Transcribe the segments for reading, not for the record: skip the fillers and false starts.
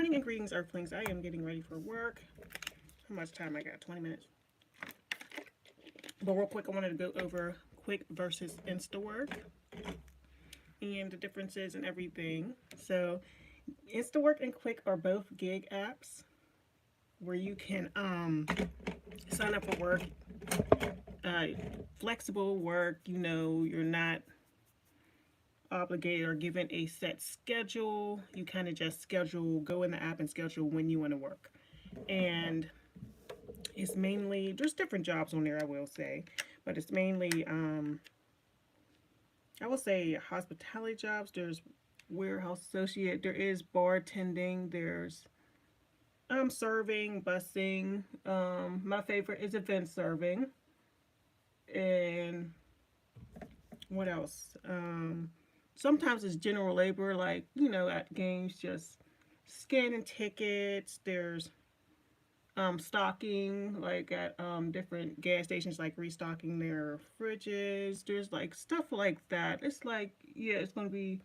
morning and greetings, Earthlings. I am getting ready for work. How much time I got? 20 minutes. But real quick, I wanted to go over Qwick versus Instawork and the differences and everything. So, Instawork and Qwick are both gig apps where you can sign up for work, flexible work. You know, you're not obligated or given a set schedule. You kind of just go in the app and schedule when you want to work. And it's mainly, there's different jobs on there, I will say, but it's mainly, I will say hospitality jobs. There's warehouse associate, there is bartending, there's serving, busing. My favorite is event serving. And what else? Sometimes it's general labor, like, you know, at games, just scanning tickets. There's stocking, like at different gas stations, like restocking their fridges. There's like stuff like that. It's like, yeah, it's going to be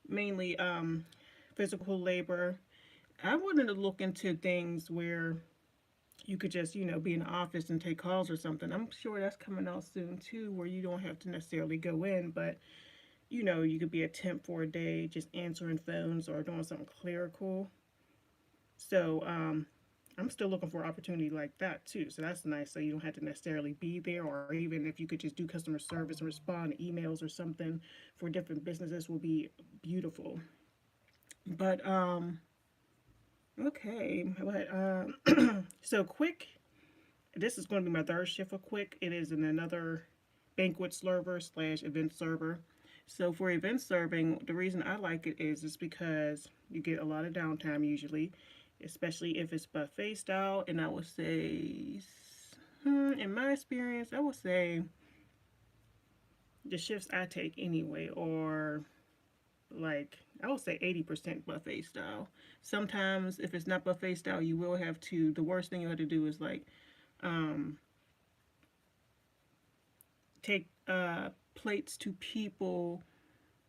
mainly physical labor. I wanted to look into things where you could just, you know, be in the office and take calls or something. I'm sure that's coming out soon too, where you don't have to necessarily go in, but you know, you could be a temp for a day, just answering phones or doing something clerical. So, I'm still looking for opportunity like that too. So that's nice. So you don't have to necessarily be there, or even if you could just do customer service and respond to emails or something for different businesses will be beautiful. But okay, but so Qwick. This is going to be my third shift for Qwick. It is in another banquet server slash event server. So for event serving, the reason I like it is because you get a lot of downtime usually, especially if it's buffet style. And I would say, in my experience, I would say the shifts I take anyway, or like I would say 80% buffet style. Sometimes if it's not buffet style, you will have to. The worst thing you have to do is like take plates to people,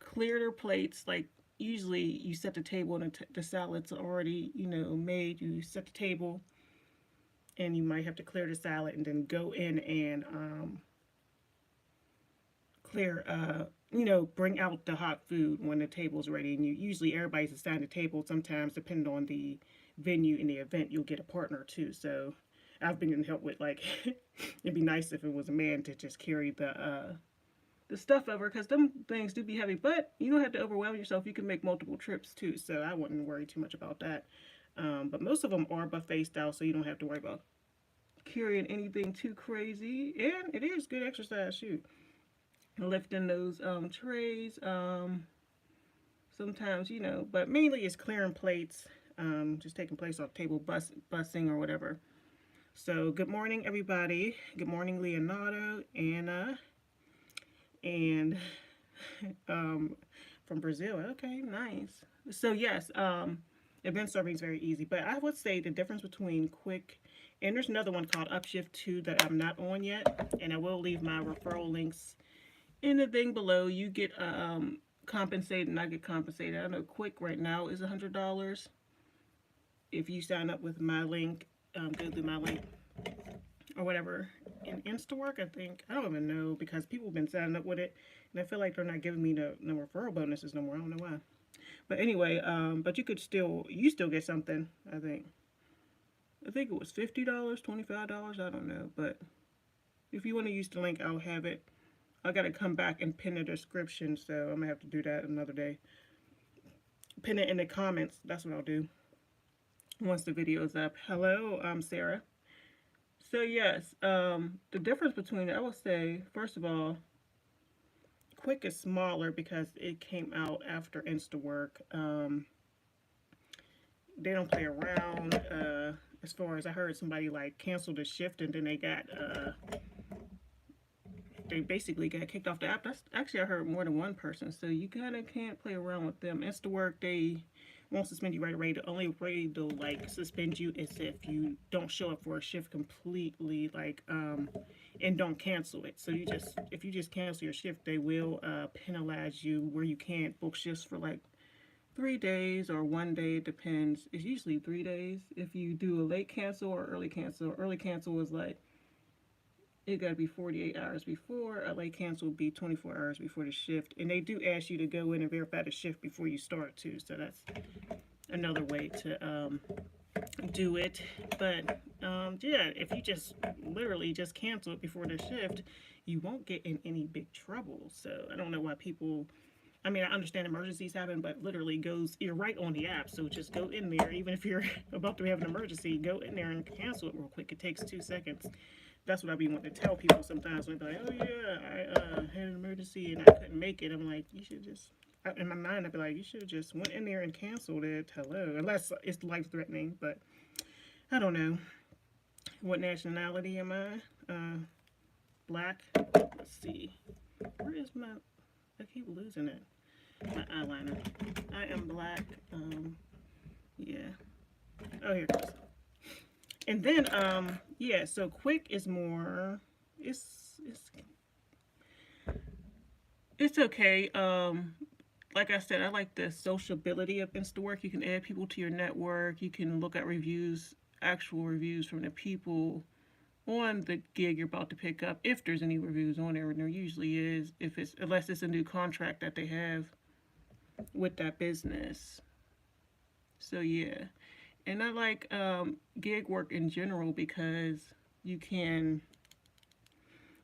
clear their plates. Like usually you set the table and the salad's already, you know, made. You set the table and you might have to clear the salad and then go in and clear, you know, bring out the hot food when the table's ready. And you usually everybody's assigned a table. Sometimes depending on the venue and the event, you'll get a partner too. So I've been in help with, like, it'd be nice if it was a man to just carry the stuff over, because them things do be heavy, but you don't have to overwhelm yourself. You can make multiple trips too, so I wouldn't worry too much about that. But most of them are buffet style, so you don't have to worry about carrying anything too crazy, and it is good exercise, shoot. Lifting those trays, sometimes, you know, but mainly it's clearing plates, just taking plates off the table, busing or whatever. So good morning, everybody. Good morning, Leonardo, Anna, and from Brazil. Okay, nice. So yes, event serving is very easy, but I would say the difference between Qwick and there's another one called Upshift 2 that I'm not on yet, and I will leave my referral links in the thing below. You get compensated, and I get compensated. I know Qwick right now is $100 if you sign up with my link. Go through my link or whatever. In Instawork, I think, I don't even know, because people have been signing up with it, and I feel like they're not giving me no referral bonuses no more. I don't know why. But anyway, but you still get something. I think it was $50, $25. I don't know, but if you want to use the link, I'll have it. I gotta come back and pin the description, so I'm gonna have to do that another day. Pin it in the comments. That's what I'll do once the video is up. Hello, I'm Sarah. So yes, the difference between it, I would say, first of all, Qwick is smaller because it came out after Instawork. They don't play around. As far as I heard, somebody like canceled a shift and then they basically got kicked off the app. That's actually, I heard more than one person. So you kind of can't play around with them. Instawork, they won't suspend you right away. The only way they'll like suspend you is if you don't show up for a shift completely, like and don't cancel it. So if you just cancel your shift, they will penalize you where you can't book shifts for like 3 days or one day. It depends. It's usually 3 days. If you do a late cancel or early cancel is like it got to be 48 hours before. A late cancel would be 24 hours before the shift. And they do ask you to go in and verify the shift before you start too. So that's another way to do it. But yeah, if you just literally just cancel it before the shift, you won't get in any big trouble. So I don't know why people. I mean, I understand emergencies happen, but literally you're right on the app. So just go in there, even if you're about to have an emergency, go in there and cancel it real quick. It takes 2 seconds. That's what I be wanting to tell people sometimes when they're like, oh yeah, I had an emergency and I couldn't make it. I'm like, you should just, in my mind, I'd be like, you should have just went in there and canceled it. Hello. Unless it's life threatening, but I don't know. What nationality am I? Black. Let's see. Where is my, I keep losing it. My eyeliner. I am black. Yeah. Oh, here it goes. And then, yeah, so Qwick is more, it's okay. Like I said, I like the sociability of Instawork. You can add people to your network. You can look at reviews, actual reviews from the people on the gig you're about to pick up, if there's any reviews on there, and there usually is, if it's unless it's a new contract that they have with that business. So yeah. And I like gig work in general because you can,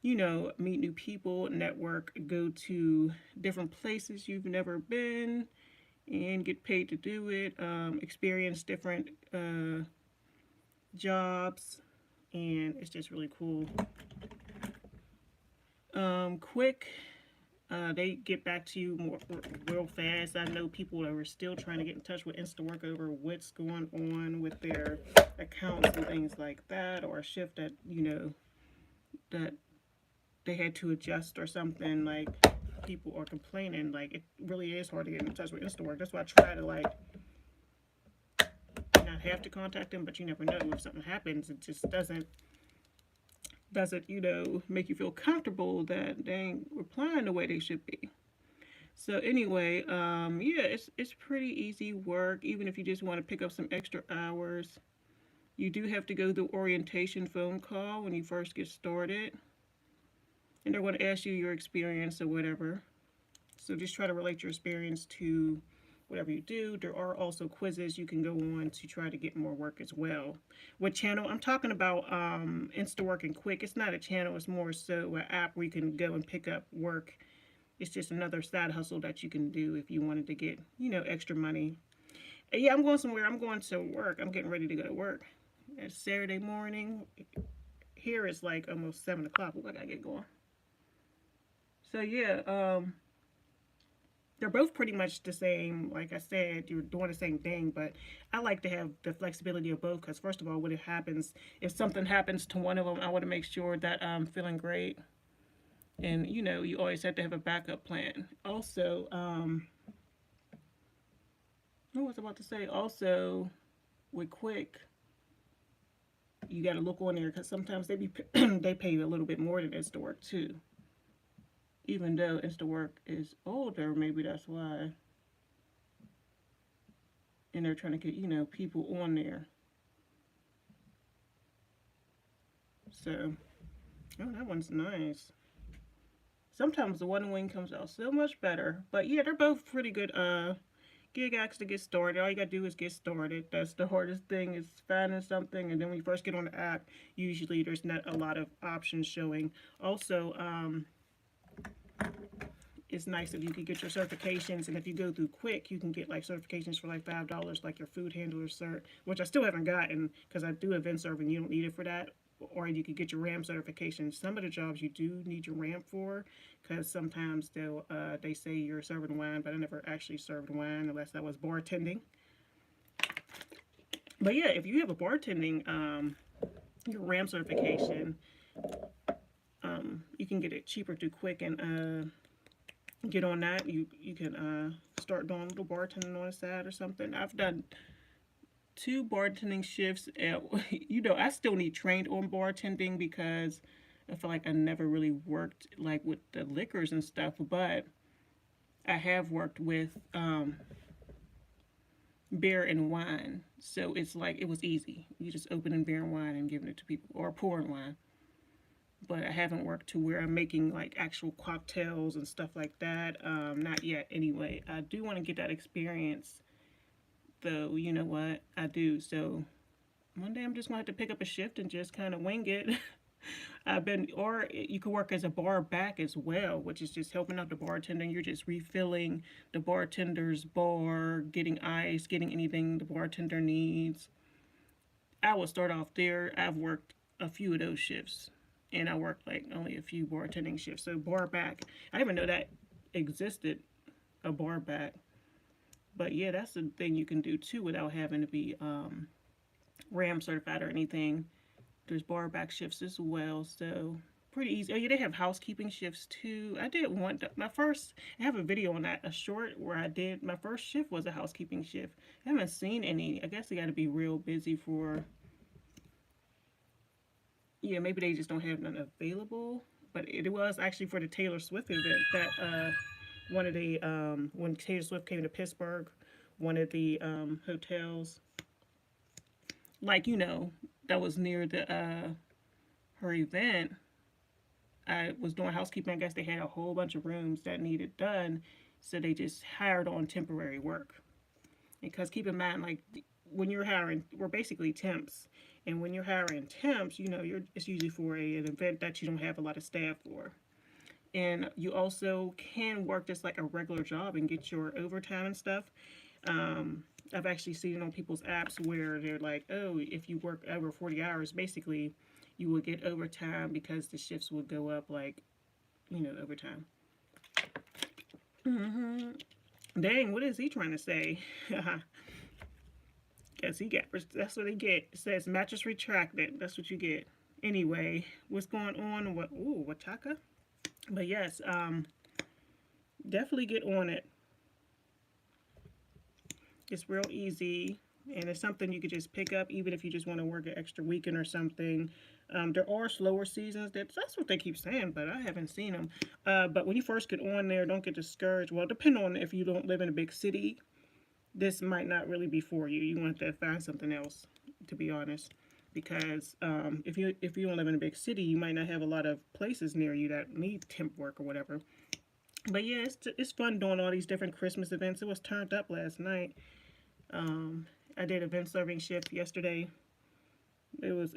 meet new people, network, go to different places you've never been, and get paid to do it, experience different jobs, and it's just really cool. Qwick, they get back to you more real fast. I know people are still trying to get in touch with Instawork over what's going on with their accounts and things like that, or a shift that that they had to adjust or something. Like people are complaining. Like it really is hard to get in touch with Instawork. That's why I try to like not have to contact them, but you never know if something happens. It just doesn't make you feel comfortable that they ain't replying the way they should be. So anyway, yeah, it's pretty easy work. Even if you just want to pick up some extra hours, you do have to go through orientation phone call when you first get started, and they're going to ask you your experience or whatever. So just try to relate your experience to whatever you do. There are also quizzes you can go on to try to get more work as well. What channel? I'm talking about Instawork and Qwick. It's not a channel. It's more so an app where you can go and pick up work. It's just another side hustle that you can do if you wanted to get, extra money. And yeah, I'm going somewhere. I'm going to work. I'm getting ready to go to work. It's Saturday morning. Here it's like almost 7 o'clock. What I gotta get going. So yeah, they're both pretty much the same. Like I said, you're doing the same thing, but I like to have the flexibility of both because, first of all, if something happens to one of them, I want to make sure that I'm feeling great. And, you always have to have a backup plan. Also, what was I about to say? Also, with Qwick, you got to look on there because sometimes they pay you a little bit more than Instawork too. Even though Instawork is older, maybe that's why. And they're trying to get, people on there. So, oh, that one's nice. Sometimes the one wing comes out so much better. But yeah, they're both pretty good gig acts to get started. All you gotta do is get started. That's the hardest thing, is finding something. And then when you first get on the app, usually there's not a lot of options showing. Also, it's nice if you can get your certifications, and if you go through Qwick, you can get like certifications for like $5, like your food handler cert, which I still haven't gotten because I do event serving. You don't need it for that, or you could get your RAM certification. Some of the jobs you do need your RAM for, because sometimes they say you're serving wine, but I never actually served wine unless I was bartending. But yeah, if you have a bartending your RAM certification, you can get it cheaper through Qwick and get on that. You can start doing a little bartending on the side or something. I've done 2 bartending shifts. I still need trained on bartending because I feel like I never really worked like with the liquors and stuff, but I have worked with beer and wine. So it's like it was easy. You just opening beer and wine and giving it to people, or pouring wine. But I haven't worked to where I'm making like actual cocktails and stuff like that. Not yet, anyway. I do want to get that experience, though. You know what? I do. So one day I'm just gonna have to pick up a shift and just kind of wing it. Or you could work as a bar back as well, which is just helping out the bartender. You're just refilling the bartender's bar, getting ice, getting anything the bartender needs. I will start off there. I've worked a few of those shifts, and I worked like only a few bartending shifts. So bar back, I didn't even know that existed, a bar back. But yeah, that's the thing you can do too without having to be RAM certified or anything. There's bar back shifts as well, so pretty easy. Oh yeah, they have housekeeping shifts too. I did one. My first, I have a video on that, a short where I did my first shift was a housekeeping shift. I haven't seen any. I guess they got to be real busy for. Yeah, maybe they just don't have none available. But it was actually for the Taylor Swift event that one of the when Taylor Swift came to Pittsburgh, one of the hotels, like that was near the her event. I was doing housekeeping. I guess they had a whole bunch of rooms that needed done, so they just hired on temporary work. Because keep in mind, like when you're hiring, we're basically temps, and when you're hiring temps, it's usually for an event that you don't have a lot of staff for, and you also can work just like a regular job and get your overtime and stuff. I've actually seen it on people's apps where they're like, oh, if you work over 40 hours, basically, you will get overtime because the shifts will go up, like, overtime. Dang, what is he trying to say? Guess he got, that's what he get. It says mattress retracted. That's what you get. Anyway, what's going on? Wataka? But yes, definitely get on it. It's real easy, and it's something you could just pick up even if you just want to work an extra weekend or something. There are slower seasons. That's what they keep saying, but I haven't seen them. But when you first get on there, don't get discouraged. Well, depending on if you don't live in a big city, this might not really be for you. You want to find something else, to be honest. Because if you don't live in a big city, you might not have a lot of places near you that need temp work or whatever. But yeah, it's fun doing all these different Christmas events. It was turned up last night. I did event serving shift yesterday. It was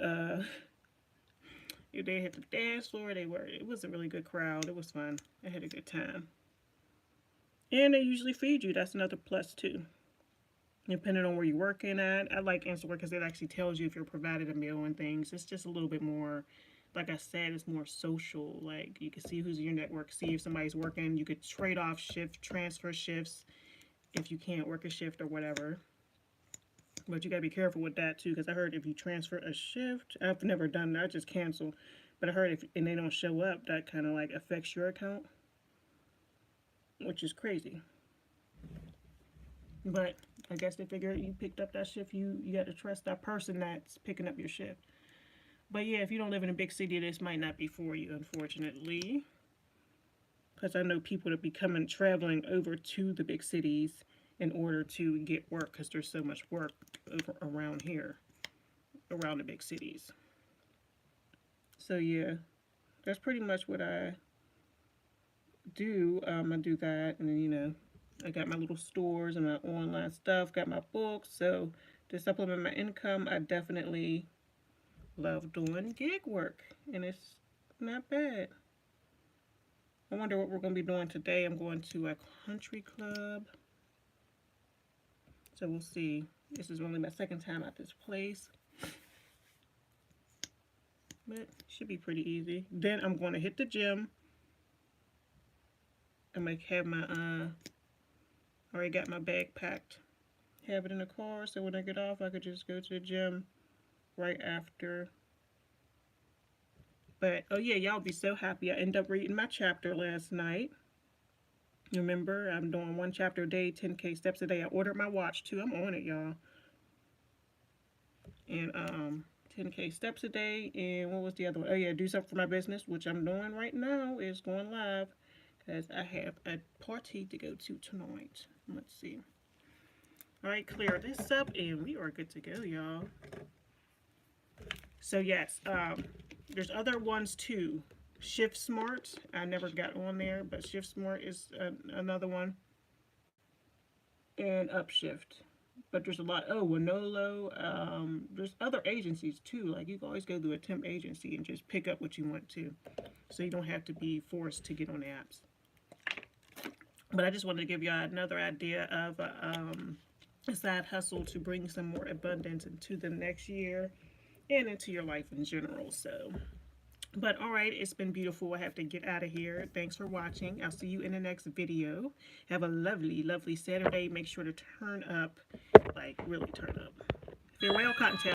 they had the dance floor. It was a really good crowd. It was fun. I had a good time. And they usually feed you. That's another plus too. Depending on where you're working at. I like Instawork because it actually tells you if you're provided a meal and things. It's just a little bit more, like I said, it's more social. Like you can see who's in your network, see if somebody's working. You could trade off shift, transfer shifts if you can't work a shift or whatever. But you gotta be careful with that too, because I heard if you transfer a shift, I've never done that, I just cancel. But I heard if and they don't show up, that kind of like affects your account, which is crazy. But I guess they figure you picked up that shift, you got to trust that person that's picking up your shift. But yeah, if you don't live in a big city, this might not be for you, unfortunately. Because I know people that be traveling over to the big cities in order to get work because there's so much work around here, around the big cities. So yeah, that's pretty much what I do. I do that, and then I got my little stores and my online stuff, got my books. So to supplement my income, I definitely love doing gig work, and it's not bad. I wonder what we're going to be doing today. I'm going to a country club. So we'll see. This is only my second time at this place. But it should be pretty easy. Then I'm going to hit the gym. I'm going to have my, already got my bag packed. Have it in the car so when I get off I could just go to the gym right after. But, oh yeah, y'all be so happy. I ended up reading my chapter last night. Remember, I'm doing 1 chapter a day, 10K steps a day. I ordered my watch too. I'm on it, y'all. And 10K steps a day. And what was the other one? Oh yeah, do something for my business, which I'm doing right now. Is going live because I have a party to go to tonight. Let's see. All right, clear this up and we are good to go, y'all. So yes, there's other ones too. Shift Smart, I never got on there, but Shift Smart is another one, and Upshift. But there's a lot. Oh, Winolo. There's other agencies too. Like you can always go to a temp agency and just pick up what you want to, so you don't have to be forced to get on the apps. But I just wanted to give y'all another idea of a side hustle to bring some more abundance into the next year and into your life in general. So, but all right, it's been beautiful. I have to get out of here. Thanks for watching. I'll see you in the next video. Have a lovely, lovely Saturday. Make sure to turn up, like really turn up. Farewell, Cottontail.